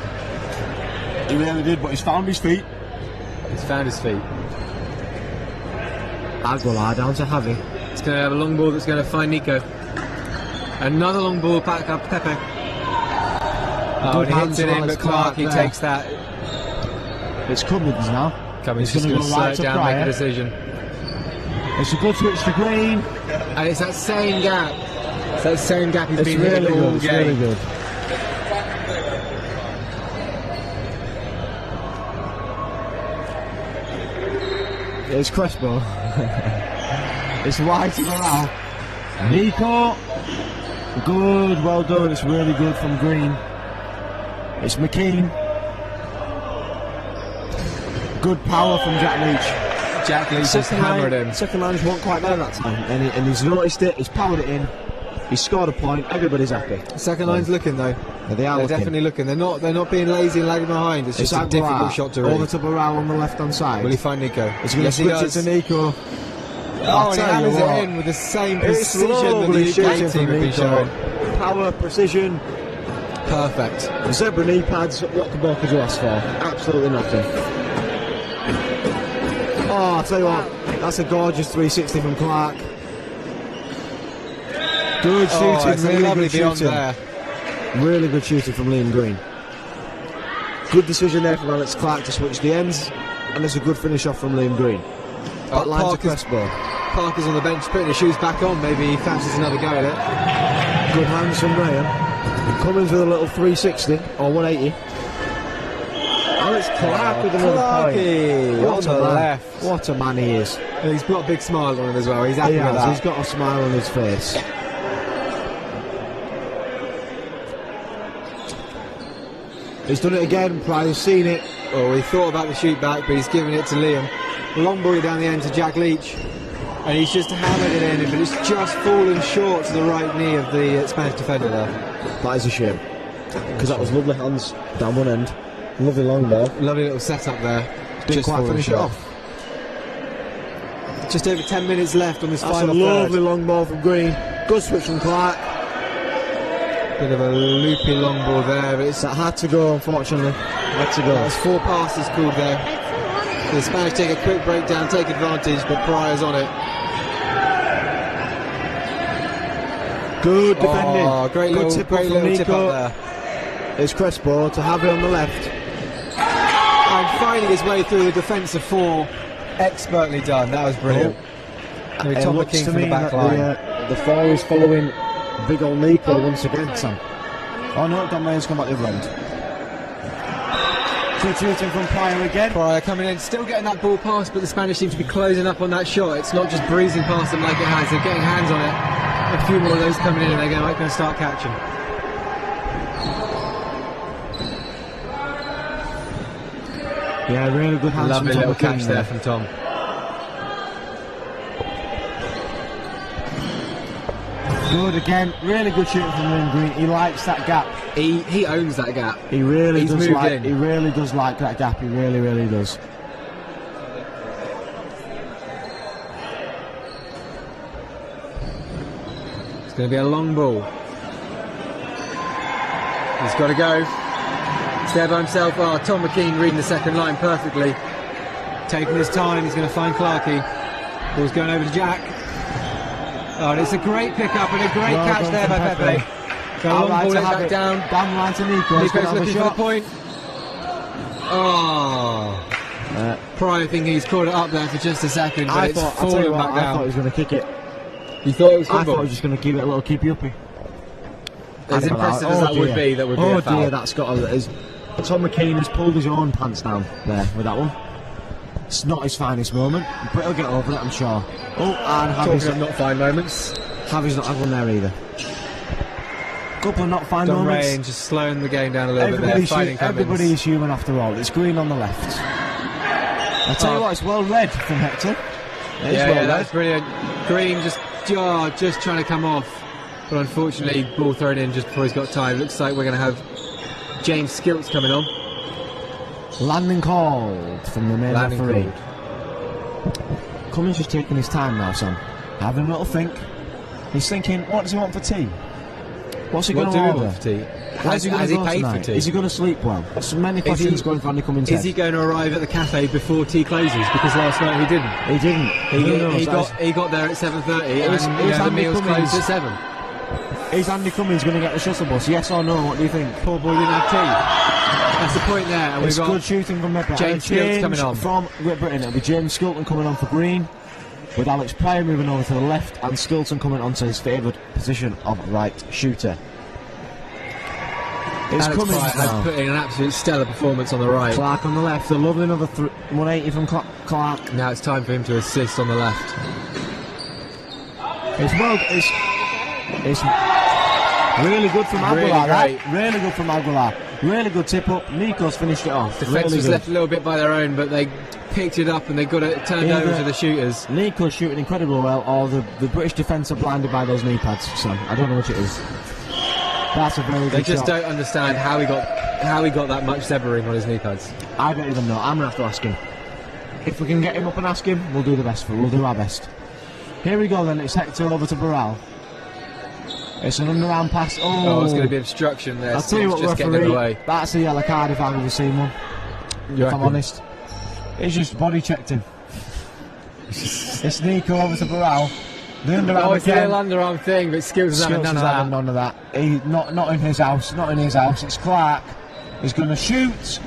He really did, but he's found his feet. He's found his feet. Aguilar down to Javi. It's going to have a long ball that's going to find Nico. Another long ball back up Pepe. Oh, Good and he hits hands it from in, Alex but Clark, he Clark there. takes that. It's Cummins now. Cummins He's just gonna going to go slow right it to down, Pryor. make a decision. It's a good switch to Green. And it's that same gap. It's that same gap he's It's been really hitting all good. It's game. really good. It's Crespo. It's wide to the out. Nico. Good, well done. It's really good from Green. It's McKean. Good power from Jack Leach. Jack Leach just hammered him. Second line just wasn't quite there that time, and he's noticed it. He's powered it in. He's scored a point. Everybody's happy. Second line's looking though. They are They're looking. definitely looking. They're not being lazy and lagging behind. It's just a difficult shot to read. Over to Barral on the left hand side. Will he find Nico? He's going to switch it to Nico. Oh, and he hammers it in with the same precision that the UK team have been showing. Power, precision. Perfect. Zebra knee pads, what more could you ask for? Absolutely nothing. Oh, I'll tell you what, that's a gorgeous 360 from Clark. Good shooting, it's really lovely good beyond shooting. there. Really good shooting from Liam Green. Good decision there from Alex Clark to switch the ends, and it's a good finish off from Liam Green. Back line to Crespo. Parker's on the bench putting his shoes back on. Maybe he fancies another go at it. Good hands from Graham. Cummins with a little 360 or 180. Alex Clark with another point. What a man. Left. What a man he is. And he's got a big smile on him as well. He's happy He with has. that. He's got a smile on his face. He's done it again. Pryor's seen it. Oh, he thought about the shoot back, but he's giving it to Liam. Long ball down the end to Jack Leach. And he's just hammered it in, but it's just fallen short to the right knee of the Spanish defender there. That is a shame. Because that was lovely hands down one end. Lovely long ball. Lovely little setup there. Didn't quite fallen finish it short. off. Just over 10 minutes left on this That's a final lovely third. long ball from Green. Good switch from Clark. Bit of a loopy long ball there, but it's That had to go, unfortunately. Had to go. that's 4 passes called there. The Spanish take a quick breakdown, take advantage, but Pryor's on it. Good defending. Oh, great Good little, tip great off from little tip Nico. up there. It's Crespo to have it on the left. And finding his way through the defensive 4, expertly done. That was brilliant. Maybe It Tom looks McKean to from me the back that line. the 4 is following big old Nico once again, Sam. Oh no, Don Mayer's come back the other end. Good shooting from Pryor again. Pryor coming in, still getting that ball pass, but the Spanish seem to be closing up on that shot. It's not just breezing past them like it has, they're getting hands on it. A few more of those coming in and they're going to start catching. Yeah, really good hands Lovely from little Tom McKean catch there from Tom. Good again, really good shooting from Liam Green. He likes that gap. He owns that gap. He really He's does moved like. in. He really does like that gap. He really, really does. It's going to be a long ball. He's got to go. He's there by himself. Oh, Tom McKean reading the second line perfectly. Taking his time, he's going to find Clarkey. Ball's going over to Jack. Oh, and it's a great pick-up and a great Well catch done there from by Pepe. Pepe. Long ball let back down. Down the line to Nico. He's Nico's gonna have a looking for the shot. point. Oh. Pryor thinking he's caught it up there for just a second, but it's I'll tell fallen you what, back I thought down. he was going to kick it. You thought it was I thought football? he was just going to keep it a little keepy-uppy. As impressive as that would be a Oh foul. dear, that's got a... Tom McKean has pulled his own pants down there with that one. It's not his finest moment, but he'll get over it, I'm sure. Oh, and Talking of not fine moments. Javi's not had one there either. Couple of not fine Don moments. Rain just slowing the game down a little bit there. Fighting Everybody is human after all. It's Green on the left. I tell you what, it's well read from Hector. Yeah, that's brilliant. Green just trying to come off, but unfortunately, ball thrown in just before he's got time. Looks like we're going to have James Skilts coming on. Landing called from the main Landing referee. Cummins just taking his time now, son. Having a little think. He's thinking, what does he want for tea? What's he going to order? For tea? Where's he going Has to he go paid tonight? for tea? Is he going to sleep well? So many questions going for Andy Cummins' Is head. he going to arrive at the cafe before tea closes? Because last night he didn't. He didn't. Who knows? He got there at 7:30 Is and the Andy meal's Cummins- closed at 7. Is Andy Cummins going to get the shuttle bus? Yes or no? What do you think? Poor boy didn't have tea. That's the point there. And It's we've got good shooting from Mepper. James Skilton coming on. From Great Britain. It'll be James Skilton coming on for Green. with Alex Pryor moving over to the left and Skilton coming onto his favoured position of right shooter. It's Alex coming Pryor has now. put in an absolute stellar performance on the right. Clark on the left, a lovely another 180 from Clark. Now it's time for him to assist on the left. It's really good from Really Aguilar. great. That. Really good from Aguilar. Really good tip up. Nico's finished it off. Defence really was good. left a little bit by their own, but they picked it up and they got it turned Either over to the shooters. Nico's shooting incredibly well, or the British defence are blinded by those knee pads. So I don't know which it is. That's a very good They just shot. don't understand how he got that much zebraing on his knee pads. I don't even know. I'm gonna have to ask him. If we can get him up and ask him, we'll do the best for. We'll do our best. Here we go then. It's Hector over to Barral. It's an underarm pass. Oh, it's going to be obstruction there. I'll tell you what, just getting in the referee, way. that's a yellow card if I've ever seen one. You If I'm reckon? honest, he's just body checked him. It's Nico over to Barral. The underarm Oh, it's a again. little underarm thing, but Skills has Skills none is of having that. none of that. He, not in his house. Not in his house. It's Clark. He's going to shoot.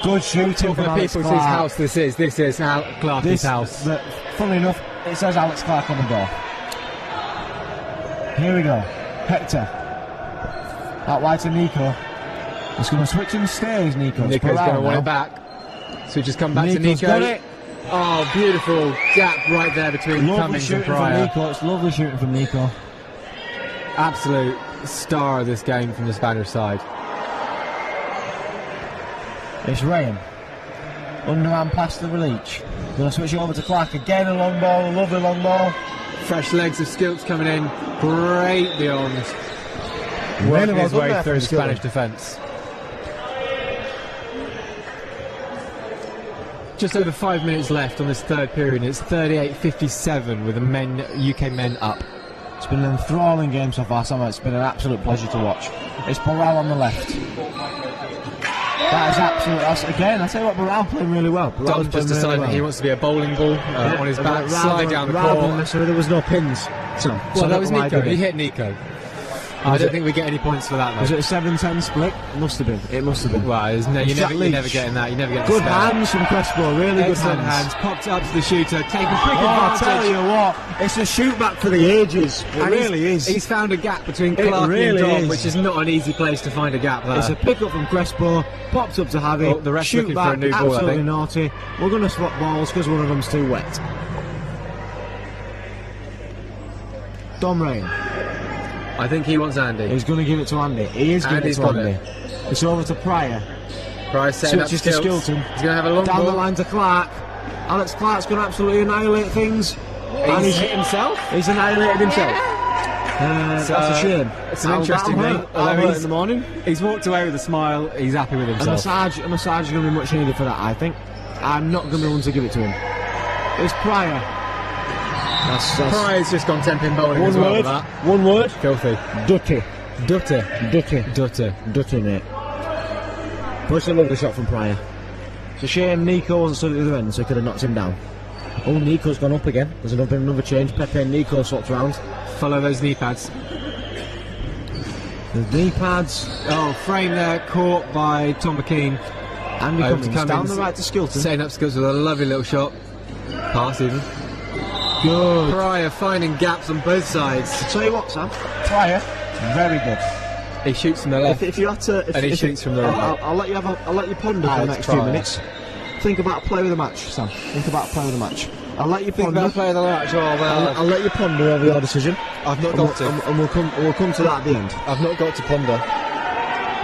Good shooting Talking from of Alex people Clark. whose house this is Clark's house. Funnily enough, it says Alex Clark on the door. Here we go. Hector. Out wide to Nico. He's going to switch and stays, Nico. It's Nico's going to Barral want now. it back. So just come back Nico's to Nico. got it. Oh, beautiful gap right there between Lovely Cummings and shooting from Pryor. Nico. It's lovely shooting from Nico. Absolute star of this game from the Spanish side. It's Rayan. Underarm pass to Leach. Going to switch it over to Clark again. A long ball, a lovely long ball. Fresh legs of Skilts coming in. Great beyond. Really Working well his done way there through from the Skilton. Spanish defence. Just over 5 minutes left on this third period. It's 38-57 with the UK men up. It's been an enthralling game so far, Sam. It's been an absolute pleasure to watch. It's Barral on the left. That is absolute. Again, I tell you what, Barral playing really well. Barral's Dom just playing really decided well. he wants to be a bowling ball on his back, slide down the rather court. than necessarily there was no pins. So Well, that was why Nico. did He hit Nico. I Was don't it- think we get any points for that, Was though. it a 7-10 split? It must have been. It must have been. Well, you're Jack never Leach. getting that. You never get Good the spell. hands from Crespo. Really Excellent good hands. Popped up to the shooter, taking quick Oh, I advantage. tell you what, it's a shoot back for the ages. It And really he's, is. He's found a gap between It Clark really and Dom, is. which is not an easy place to find a gap there. It's a pick up from Crespo, pops up to Javi, Oh, the rest shoot looking for back, a new ball, I absolutely think. naughty. We're going to swap balls because one of them's too wet. Dom Rain, I think he wants Andy. he's going to give it to Andy. He is giving it Andy's to got Andy. it. It's over to Pryor. Price setting up Switches to Skills. Skilton. He's going to have a long Down the ball. line to Clark. Alex Clark's going to absolutely annihilate things. And He's hit himself. He's annihilated himself. That's a shame. It's an interesting That'll thing. hurt. That'll hurt Although in the morning. He's walked away with a smile. He's happy with A himself. massage is going to be much needed for that, I think. I'm not going to be one to give it to him. It's Pryor. That's Pryor's just gone 10-pin bowling as one well word. with that. One word. Filthy. Dutty. Dutter. Dutty. Dutty, mate. Push a lovely shot from Pryor. It's a shame Nico wasn't stood at the other end, so he could have knocked him down. Oh, Nico's gone up again. There's been another change. Pepe and Nico swapped round. Follow those knee pads. The knee pads. Oh, frame there, caught by Tom McKean. Andy Over to Cummings. Down Cummings. the right to Skilton. Setting up Skills with a lovely little shot. Pass even. Good. Pryor finding gaps on both sides. Tell you what, Sam. Pryor. Very good. He shoots from the left. If you had to, And he shoots from the right. I'll let you I'll let you ponder for the Alex next few Pryor. minutes. Think about play of the match, Sam. Think about play of the match. I'll let you Think ponder. about player of the match. Oh, well, I'll let you ponder over your decision. I've not And got to. we'll come to that at the end. I've not got to ponder.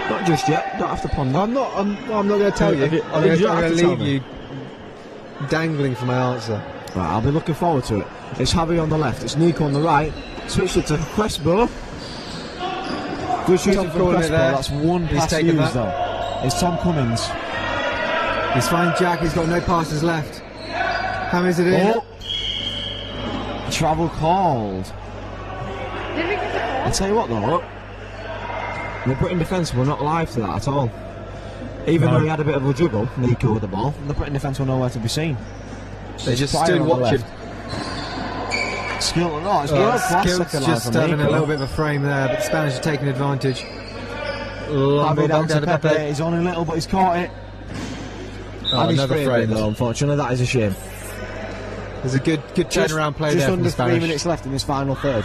Not just yet. Don't have to ponder. I'm not going to tell you. Have you- I'm you don't going have to to tell leave me. you dangling for my answer. Right, I'll be looking forward to it. It's Javi on the left. It's Nico on the right. Switch it to Crespo. Good shooting Tom from calling it Crespo. there. That's one He's pass taken used that. though. It's Tom Cummings. He's fine, Jack. He's got no passes left. How many is it in? Oh. Travel called. Did we get the I'll call? tell you what though, the Britain defence were not alive to that at all. Even though he had a bit of a juggle, Nico with the ball, the Britain defence were nowhere to be seen. They just Pryor stood on the watching. left. Skill, no, it's world class Skills second line just from having a Nico. little bit of a frame there, but the Spanish are taking advantage. Javi Ball down back to Pepe, he's only little but he's caught it. Oh, And he's another framed frame it though, unfortunately, that is a shame. There's a good turnaround play there just from under the 3 Spanish. minutes left in this final third.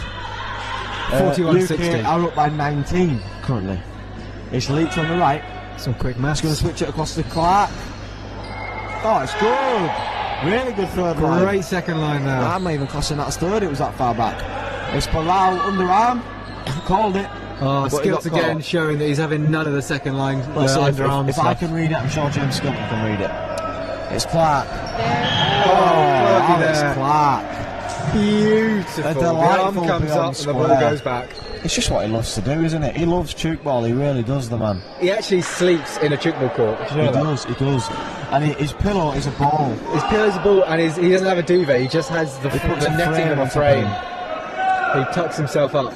41-60. UK are up by 19 currently. It's Leach on the right. Some quick He's maths. going to switch it across to Clark. Oh, it's good. Really good third line. Great second line there. I'm not even classing that as third, it was that far back. It's Palau underarm. Called it. Oh, But he got Skilts again caught. showing that he's having none of the second line Let's see underarm if I stuff. can read it, I'm sure James Skilton can read it. It's Clark. There. Oh, Clarky Alex there. Clark. Beautiful. A The arm delightful comes beyond up and the ball square. goes back. It's just what he loves to do, isn't it? He loves choke ball, he really does, the man. He actually sleeps in a choke ball court. Did you know that? He does. And his pillow is a ball. His pillow's a ball and he doesn't have a duvet, he just has the puts a netting frame of a on top of frame. him. He tucks himself up.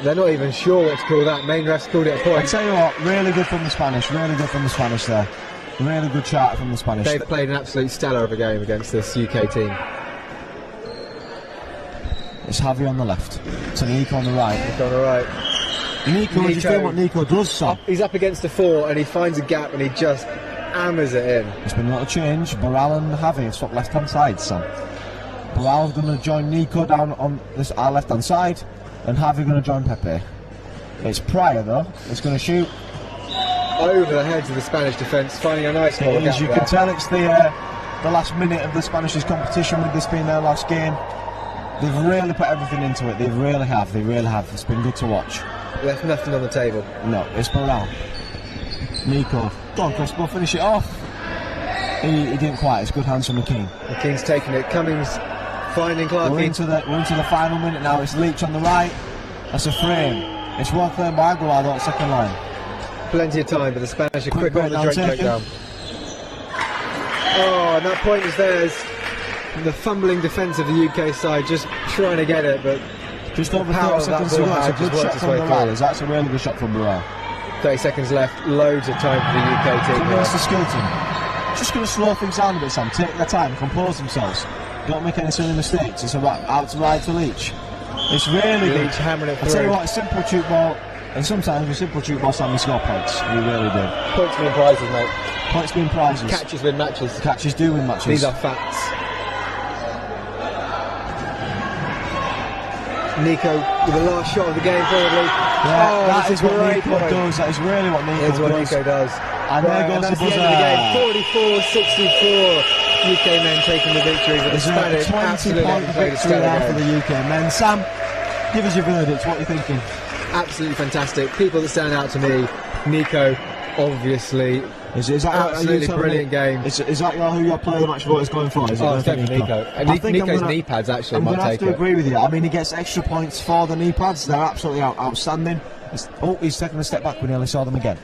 They're not even sure what to call that. Main ref's called it a I point. tell you what, really good from the Spanish, there. Really good chart from the Spanish. They've played an absolute stellar of a game against this UK team. It's Javi on the left, to Nico on the right. Gone all right. Nico, do you feel what Nico does, son? He's up against the 4 and he finds a gap and he just hammers it in. There's been a lot of change. Baral and Javi have swapped left-hand side, son. Baral's going to join Nico down on this our left-hand side, and Javi going to join Pepe. It's Pryor though. It's going to shoot. Over the heads of the Spanish defence, finding a nice little gap As you there. can tell, it's the last minute of the Spanish's competition, with this being their last game. They've really put everything into it. They really have. It's been good to watch. Left nothing on the table. No, it's Baral. Nico. Go on, Crespo, finish it off. He didn't quite. It's good hands from McKean. McKean's taking it. Cummings finding We're Clarky. into the final minute now. It's Leach on the right. That's a frame. It's well played by Aguilar at second line. Plenty of time, but the Spanish are Quick quick on the breakdown drink taken. breakdown. Oh, and that point is theirs. The fumbling defence of the UK side just trying to get it, but Just over power 30 of that seconds to ball go. It's a had good just worked shot its from way Baral. through. That's a really good shot from Baral. 30 seconds left. Loads of time for the UK team. From here. Mr. Skilton. Just going to slow things down a bit, Sam. Take their time, compose themselves. Don't make any silly mistakes. It's out to ride to Leach. It's really good. Leach hammering it I tell you through. what, it's simple choke ball, and sometimes with simple choke ball, Sam, we score points. We really do. Points win prizes, mate. Points win prizes. Catches win matches. Catches do win matches. These are facts. Nico with the last shot of the game, probably. Yeah, that this is what great Nico point. does. That is really what Nico That's what does. Nico does. And there goes that's the the end of the game. buzzer. 44-64. UK men taking the victory, but the It's a Spanish 20 absolutely point haven't played a victory stellar there for game. the UK men. Sam, give us your verdict. What are you thinking? Absolutely fantastic. People that stand out to me, Nico, obviously. Is that Absolutely brilliant game. Is that who your player of the match vote is going for? Is it Oh, going it's for definitely Nico. And I think Nico's I'm gonna- knee pads actually I'm might going to have take to it. agree with you. I mean, he gets extra points for the knee pads. They're absolutely outstanding. He's taking a step back. We nearly saw them again.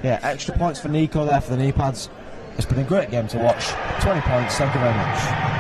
Yeah, extra points for Nico there for the knee pads. It's been a great game to watch. 20 points. Thank you very much.